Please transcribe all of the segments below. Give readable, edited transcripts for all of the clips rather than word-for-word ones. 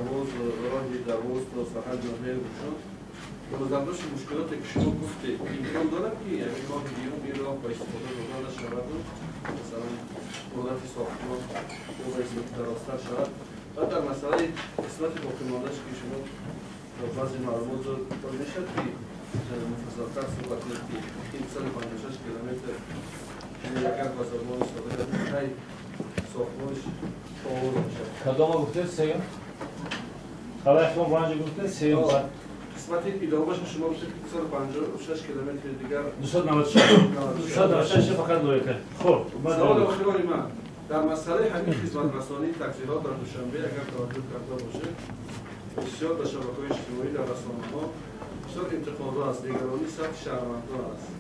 پرواز راهی دواز تا فقط جامعه بشون بازداشت مشکلاتی که شما گفتید امکان دارد که یعنی راه بیرون این راه با استفاده دادن شود مثلا دولت ساختمان و به اسمت دراستر شود و در مسئله قسمت باقی ماندهش که شما بعضی معلومات داد میشد که مفصل‌تر صحبت کرد که این 156 کیلومتر یکم پاسارگان استفاده کنید ساختمانش آغاز میشه. کدام گفته سیام؟ خلاص ما برنج گفته سیام. قسمتی ادامه‌اش شما گفتید 256 کیلومتر دیگر 296 فقط لایقه. خب سوال آخری من در مسئله همین خدمت رسانی تقصیرات در دوشنبه اگر توجه کرده باشه بسیار در شبکه‌های اجتماعی در رسانه‌ها بسیار انتقادها از نگرانی سطح شهروندان است.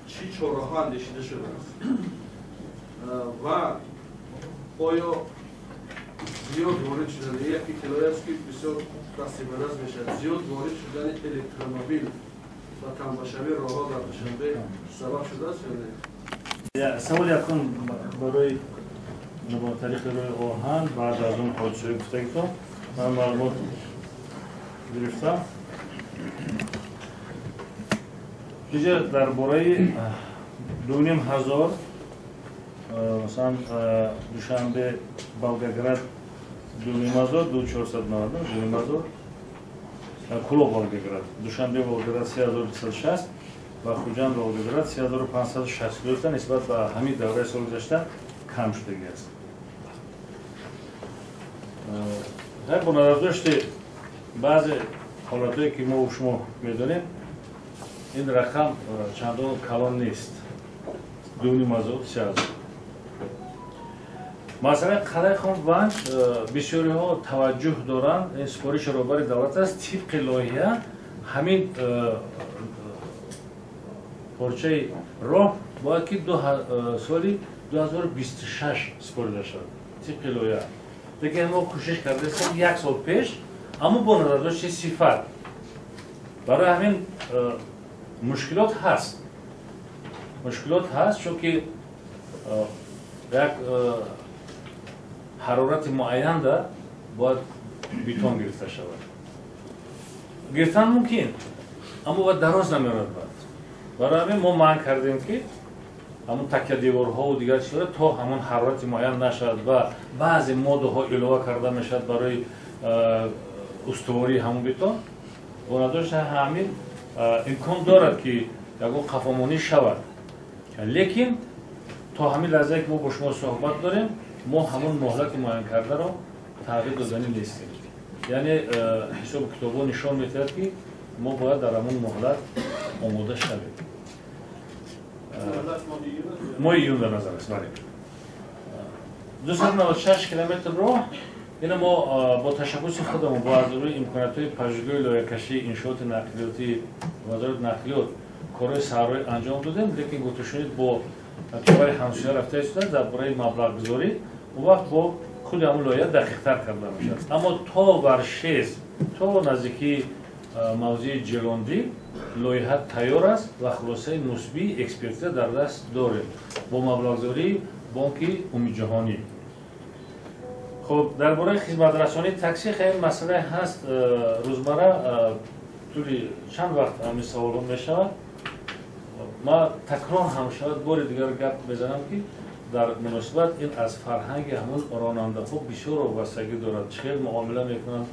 چی چاره‌ها اندیشیده شده است و آیا زیاد وارد شدن یک اطلاعی است که بسیار دست‌برز میشه زیاد وارد شدن الکترومبیل و تماشاوی راه‌ها در دوشنبه سبب شده است یا نه؟ سوال یکم برای با طریق روی آهن بعد از اون حادثه گفتگو من معلومات گرفتم. دیگه درباره 2500 مثلا دوشنبه Волгоград 2500 2490 2500 Кулов Волгоград دوشنبه Волгоград 3260 و خوجند Волгоград 3560 تا نسبت به همین دوره سال گذشته کم شدگی است. در بنابراین بعضی حالاتایی که ما و شما می‌دونیم این رقم چندان کلان نیست. 2500 3000 مثلا قلعه خانبند بسیاری ها توجه دارند این سپارش روبر دولت است طبق لایحه همین پارچه راه باید که سالی 2026 سپرده شد طبق لایحه دیگه ما کوشش کرده هستیم یک سال پیش اما با نداشت صفر برای همین مشکلات هست چون که یک حرارت معین دا باید بیتون گرفته شود. گرفتن ممکن اما باید دراز نمیرد باید. برای همین ما منع کردیم که همون تکیه دیوارها و دیگر چیزها تا همون حرارت معین نشد و بعضی ماده‌ها علاوه کرده میشد برای استواری همون بیتون و نداشت همین امکان دارد که یکو قفامانی شود. لیکن تا همین لحظه که ما با شما صحبت داریم ما همون مهلت معین کرده را تغییر دادنی نیستیم. یعنی حساب کتابا نشان می‌دهد که ما باید در همون مهلت آماده شویم. ماه ایون در نظر است. 296 کیلومتر راه این ما با تشخص خودمون با از روی امکانات‌های پژوهشی لایحه‌کشی انشاءات نقلیاتی وزارت نقلیات کارهای سرای انجام دادیم لیکن گفته شد با کشور همسایه رفته شده درباره مبلغ گذاری اون وقت با خود همون لایحه دقیق‌تر کرده میشد اما تا ورشیز تا نزدیکی موضوع جلاندی لایحه تیار است و خلاصه نسبی اکسپرتیز در دست داریم با مبلغ گذاری بانک امید جهانی. خب درباره خدمت رسانی تاکسی خیلی مسئله هست روزمره طولی چند وقت همین سوال میشود ما تکرار هم شاید بار دیگر گپ بزنم که در مناسبت این از فرهنگ همون راننده ها بسیار وابستگی دارد چه معامله میکنند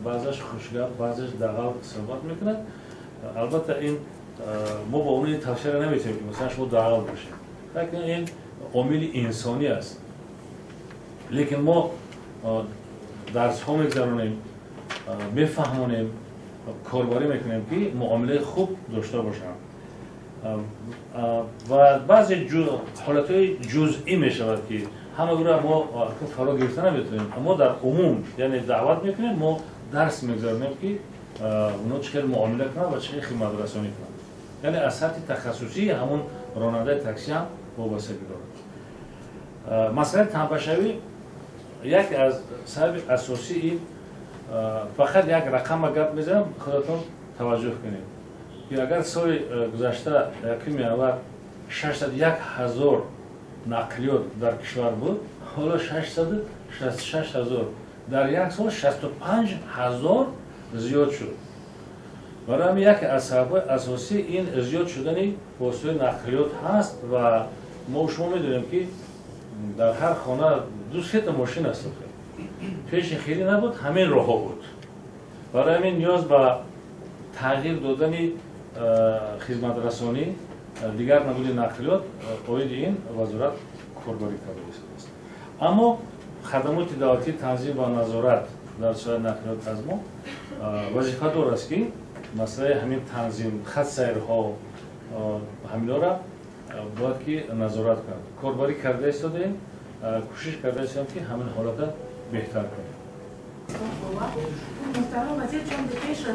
بعضش خوشگپ بعضش دغل صحبت میکنند البته این ما با اون توصیه نمیتونیم که مثلا شما دغل باشید لیکن این عامل انسانی است لیکن ما درس ها میگذرونیم میفهمونیم کاربری میکنیم که معامله خوب داشته باشند و بعضی حالتهای جزئی میشود که همه گروه ما فرا گرفته نمیتونیم اما در عموم یعنی دعوت میکنیم ما درس میگذاریم که اونا چقدر معامله کنند و چقدر خدمت رسانی کنند یعنی از سطح تخصصی همون راننده تاکسی هم وابستگی دارد. مسئله تنبشوی یک از سبب اساسی این فقط یک رقم گپ میزنم خودتون توجه کنید که اگر سال گذشته یکمی اول 601,000 نقلیات در کشور بود حالا 660,000 66000 در یک سال 65000 زیاد شد. برای همین یک از سبب‌های اساسی این زیاد شدن وسایل نقلیات هست و ما شما میدونیم که در هر خانه دو سه تا ماشین است. پیش خیلی نبود، همین راه ها بود. برای همین نیاز به تغییر دادن خدمت رسانی دیگر نمود نقلیات باید این وزارت کاربری کرده است. اما خدمات دولتی تنظیم و نظارت در سایر نقلیات از ما وظیفه دار است که مسئله همین تنظیم خط سیرها همینا را باید که نظارت کنند. کاربری کرده ایستادیم، کوشش کرده ایستادیم که همین حالات بهتر کنیم. محترم وزیر، چون پیش در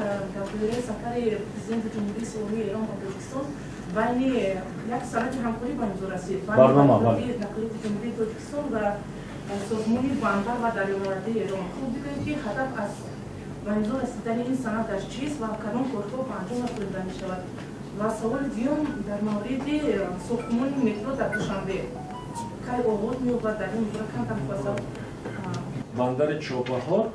دوره سفر پرزیدنت جمهوری اسلامی ایران و تاجیکستان بین یک سند همکاری به امضا رسید. برنامه نقلیات جمهوری تاجیکستان و سازمان بندر و دریاورده ایران. خوب بگویید که هدف از به امضا رسیدن این سند در چیست و کدام کارها به انجام رسانیده می شود؟ و سوال دیگر در مورد ساختمان مترو در دوشنبه کی آغاز می‌یابد؟ در این مورد کم تفصیل. بندر چابهار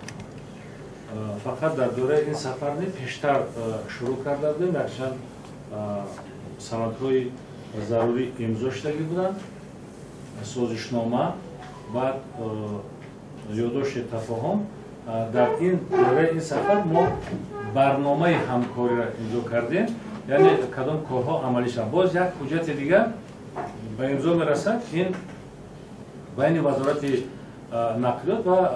فقط در دوره این سفر پیشتر شروع کرده بودیم. یکچند سندهای ضروری امضا شدگی بودند، سازشنامه، بعد یادداشت تفاهم. در این دوره این سفر ما برنامه همکاری را امضا کردیم، یعنی کدام کارها عملی شد. باز یک حجت دیگر به امضا میرسد، این بین وزارت نقلیات و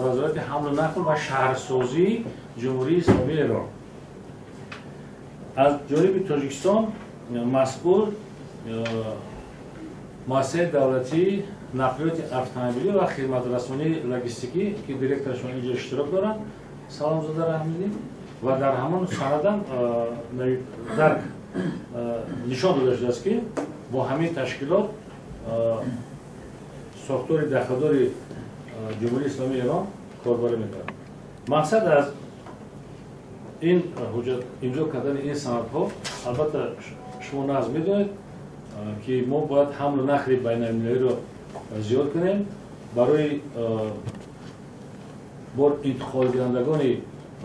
وزارت حمل و نقل و شهرسازی جمهوری اسلامی ایران. از جانب تاجیکستان مسئول مؤسسه دولتی نقلیات اتومبیلی و خدمت رسانی لوجستیکی که دیرکتورشون اینجا اشتراک دارند سلام زاده را میدیم و در همان سندم در نشان داده شده است که با همین تشکیلات ساختار داخلی جمهوری اسلامی ایران کاربری می‌کنند. مقصد از این حجت امضا کردن این سندها، البته شما نیز می‌دانید که ما باید حمل و نقل بین‌المللی را زیاد کنیم برای با انتقال گیرندگان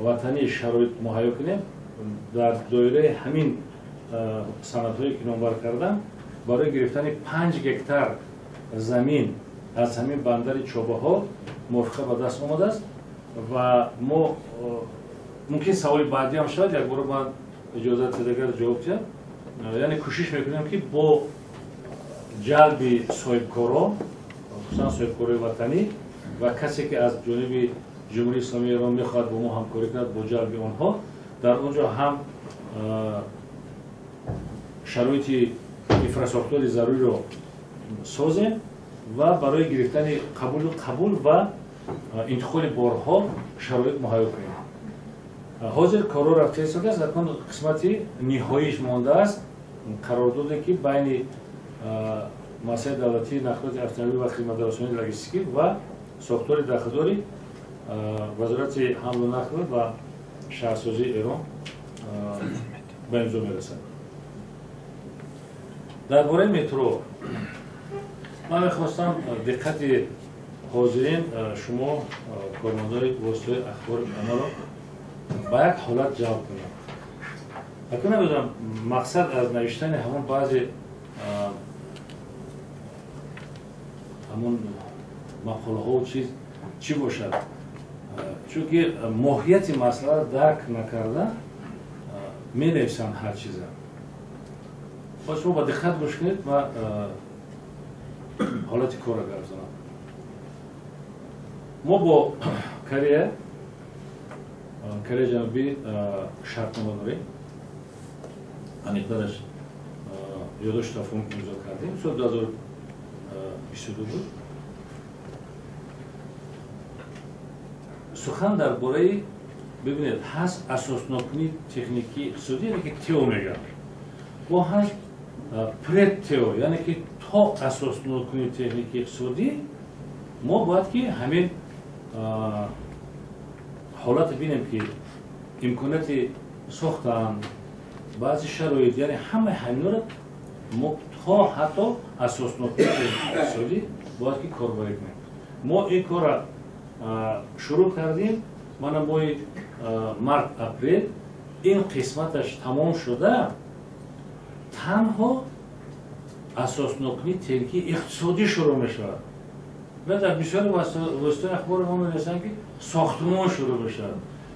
وطنی شرایط مهیا کنیم. در دایره همین سندهایی که نامبر کردم برای گرفتن 5 هکتار زمین از همین بندر چابهار موافقه به دست آمده است و ما ممکن سوال بعدی هم شد، یک بار من اجازه دیگر جواب دهم. یعنی کوشش میکنیم که با جلب صاحبکاران، خصوصا صاحبکاران وطنی و کسی که از جانب جمهوری اسلامی ایران میخواد با ما همکاری کند، با جلب آنها در اونجا هم شرایط انفراستراکچور ضروری رو سازیم و برای گرفتن قبول و انتقال بارها شرایط مهیا کنیم. حاضر کارا رفته است، اکنون قسمتی نهاییش مانده است، قراردادی که بین مؤسسه دولتی نقلیات اتومبیلی و خدمت رسانی لوجستیکی و ساختار داخلی وزارت حمل و نقل و شهرسازی ایران به امضا میرسد. درباره مترو من میخواستم دقت حاضرین شما کارمندان واسطه اخبار کانال را به یک حالت جلب کنم. اکنون نمیدونم مقصد از نوشتن همون بعضی همون مقاله ها و چیز چی باشد، چون که ماهیت مسئله را درک نکرده می نویسند هر چیزا. باید شما با دقت گوش کنید و حالت کار را گرزانم. ما با کره جنوبی شرطنامه داریم، انیقدارش یادداشت تفاهم امضا کردیم، سال 2022 بود. سخن درباره ببینید هست اساسنامه تکنیکی اقتصادی، یعنی که تئو میگن، با هست پرت تئو، یعنی که تا اساسنامه تکنیکی اقتصادی ما باید که همین حالت بینیم که امکانات ساختن بعضی شرایط، یعنی همه همین را ما تا حتی اساسنامه اقتصادی باید که کاربری کنیم. ما این کار شروع کردیم من ماه مارت اپریل این قسمتش تمام شده تنها اساسنامه تکنیکی اقتصادی شروع می شود و در بسیاری وسایل اخبار ما می رسند که ساختمان شروع بشه.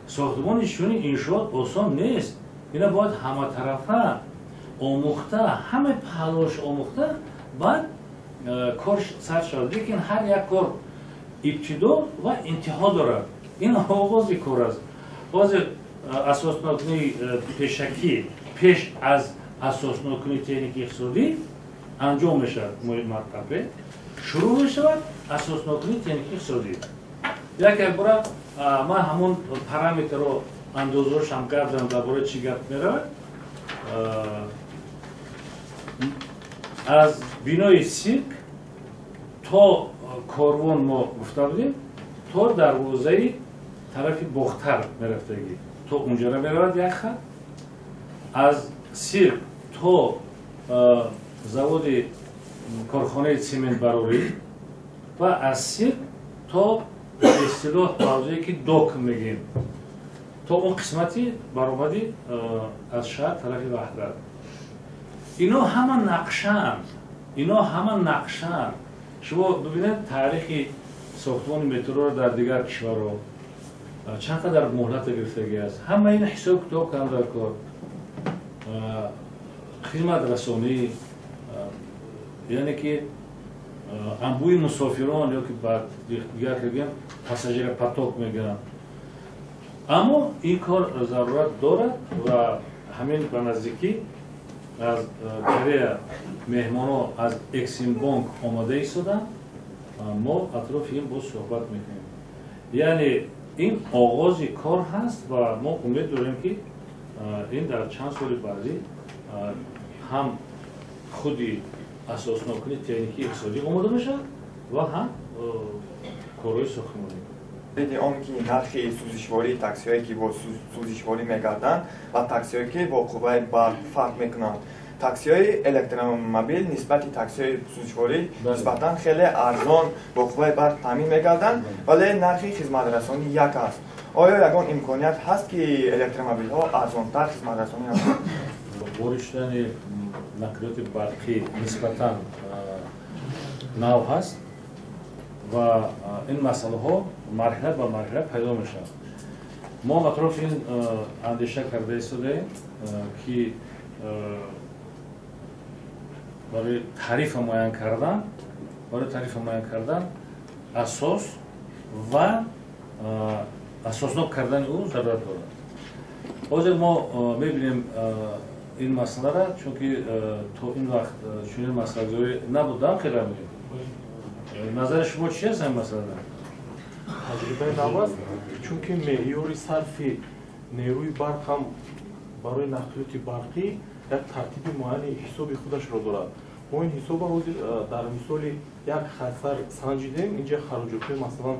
ساختمان ایشونی انشاءات آسان نیست. اینا باید همه طرفه آموخته همه پهلوش آموخته بعد کار سر شد. لیکن هر یک کار ابتدا و انتها دارد. این آغاز کار است. باز اساسنامه پیشکی پیش از اساسنامه تکنیکی اقتصادی انجام میشه مرتبه شروع میشود اساسنامه تکنیکی اقتصادی. یک بار من همون پارامتر رو اندازه‌اش هم کردم درباره چی گپ میره. از بینای سیرک تا کاروان ما گفته بودیم تا دروازه طرف باختر میرفتگی تا اونجا رو میرود یک خط. از سیرک تا завод کارخانه سیمنت براری و از سیرک تا اصطلاح حوزه‌ای که دوک میگیم تا اون قسمتی برآمدی از شهر طرف وحدت. اینا همه نقشن. شما ببینید تاریخ ساختمان مترو رو در دیگر کشورها چقدر مهلت گرفتگی است. همه این حساب کتاب کردن در کار. خدمت رسانی یعنی که انبوی مسافران یا که بعد دیگر بگیم پاساژیر پاتوک میگن. اما این کار ضرورت دارد و همین به نزدیکی از کره مهمانان از اکسیم بانک آماده ایستادن ما اطراف این باز صحبت میکنیم. یعنی این آغاز کار هست و ما امید داریم که این در چند سال بعدی هم خودی اساسنامه تکنیکی اقتصادی آماده بشه و هم کارهای ساختمانی. اون که نرخ سوزشواری تاکسی هایی که با سوزشواری میگردن و تاکسی هایی که با قوه برق فرق میکنند. تاکسی های الکتروموبیل نسبت تاکسی های سوزشواری نسبتا خیلی ارزان با قوه برق تامین میگردن ولی نرخ خدمت رسانی یک است. آیا یگان امکانیت هست که الکتروموبیل ها ارزانتر خدمت رسانی هستند؟ بارشتن نقلیات برقی نسبتا نو هست و این مسئله ها مرحله به مرحله پیدا میشن. ما اطراف این اندیشه کرده ایستاده که برای تعریف معین کردن اساس و اساسنامه کردن او ضرورت دارد. حاضر ما میبینیم این مسئله را چون که تا این وقت چنین مسئله نبودم خیلی میگیم. نظر شما چی است این مسئله؟ تجربه نو است چون که معیار صرف نیروی برق هم برای نقلیات برقی یک ترتیب معین حساب خودش را دارد. ما این حساب در مثال یک خسر سنجیدیم. اینجا خراجات مثلا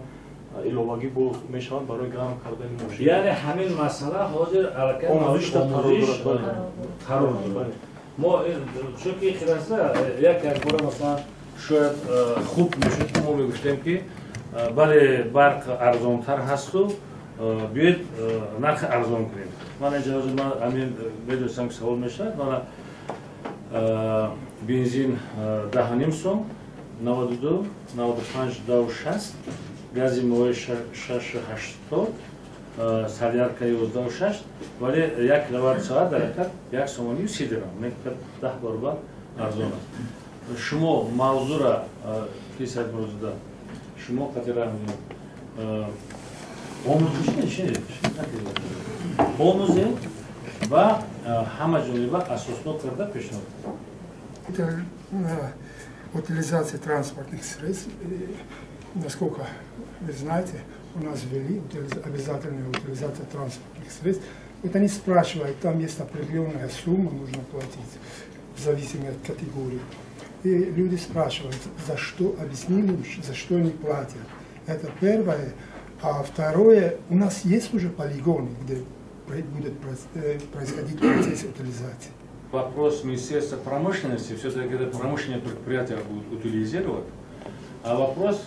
علاوگی باز میشوند برای گرم کردن ماشین. یعنی همین مسئله حاضر حرکت آموزش قرار دارد. ما چون که خلاصه یک بار مثلا شاید خوب میشه که ما بگوشتیم که برای برق ارزانتر هست و بیاید نرخ ارزان کنیم. من اجازه من همین میدونستم که سوال میشه. من بنزین 10.5 سوم 92 95 260 گازی موی 680 سالیارکای 16 ولی یک کیلووات ساعت در حقیقت 1 سوم و 30 درهم نکته 10 برابر ارزان است. شما موضوع را که سر موضوع شما قطعا آموزه و همه جانبه اساسنامه کرده پیشنهاد. Утилизация транспортных средств, насколько вы знаете, у нас ввели обязательную утилизацию транспортных средств. Вот они спрашивают, там есть определенная сумма, нужно платить, в зависимости от категории. И люди спрашивают, за что, объяснили, за что они платят. Это первое. А второе, у нас есть уже полигоны, где будет происходить процесс утилизации. Вопрос Министерства промышленности, все-таки это промышленные предприятия будут утилизировать. А вопрос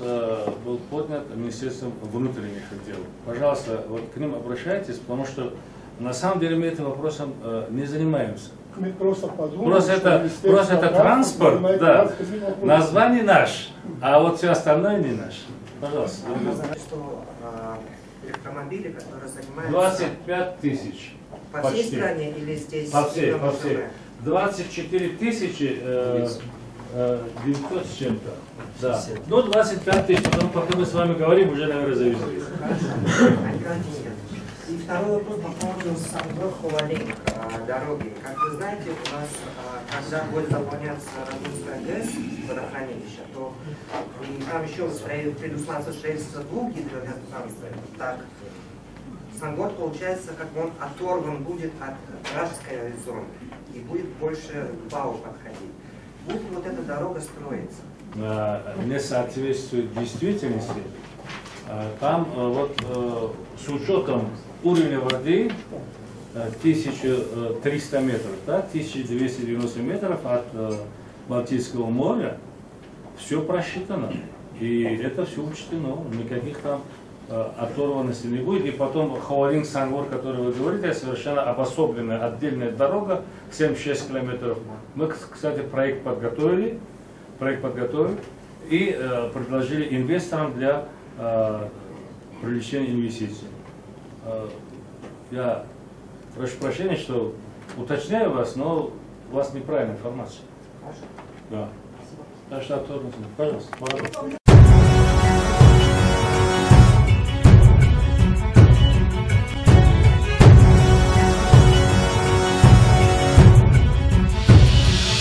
был поднят Министерством внутренних дел. Пожалуйста, вот к ним обращайтесь, потому что на самом деле мы этим вопросом не занимаемся. Мы просто подумали, Просто это транспорт, да, название наш, а вот все остальное не наш. Пожалуйста. Что электромобили, которые занимаются 25 тысяч. по почти. всей стране или здесь? По всей, именно по в всей. КБ? 24 тысячи 900 с чем-то. Да. Ну, 25 тысяч, потому пока мы с вами говорим, уже, наверное, завезли. И второй вопрос по поводу Сангор-Ховалинг дороги. Как вы знаете, у нас, когда будет заполняться Радунская ГЭС, водохранилище, то и там еще предусматривается строительство 2 гидроэлектростанций. Так, Сангор, получается, как он оторван будет от Рашской зоны и будет больше к БАУ подходить. Будет ли вот эта дорога строиться? Не соответствует действительности. Там вот с учетом уровня воды 1300 метров, да, 1290 метров от Балтийского моря, все просчитано. И это все учтено. Никаких там оторванности не будет. И потом Ховалинг-Сангор, который вы говорите, совершенно обособленная отдельная дорога, 76 километров. Мы, кстати, проект подготовили и предложили инвесторам для привлечения инвестиций. Я прошу прощения, что уточняю вас, но у вас неправильная информация. Да. Так что, пожалуйста.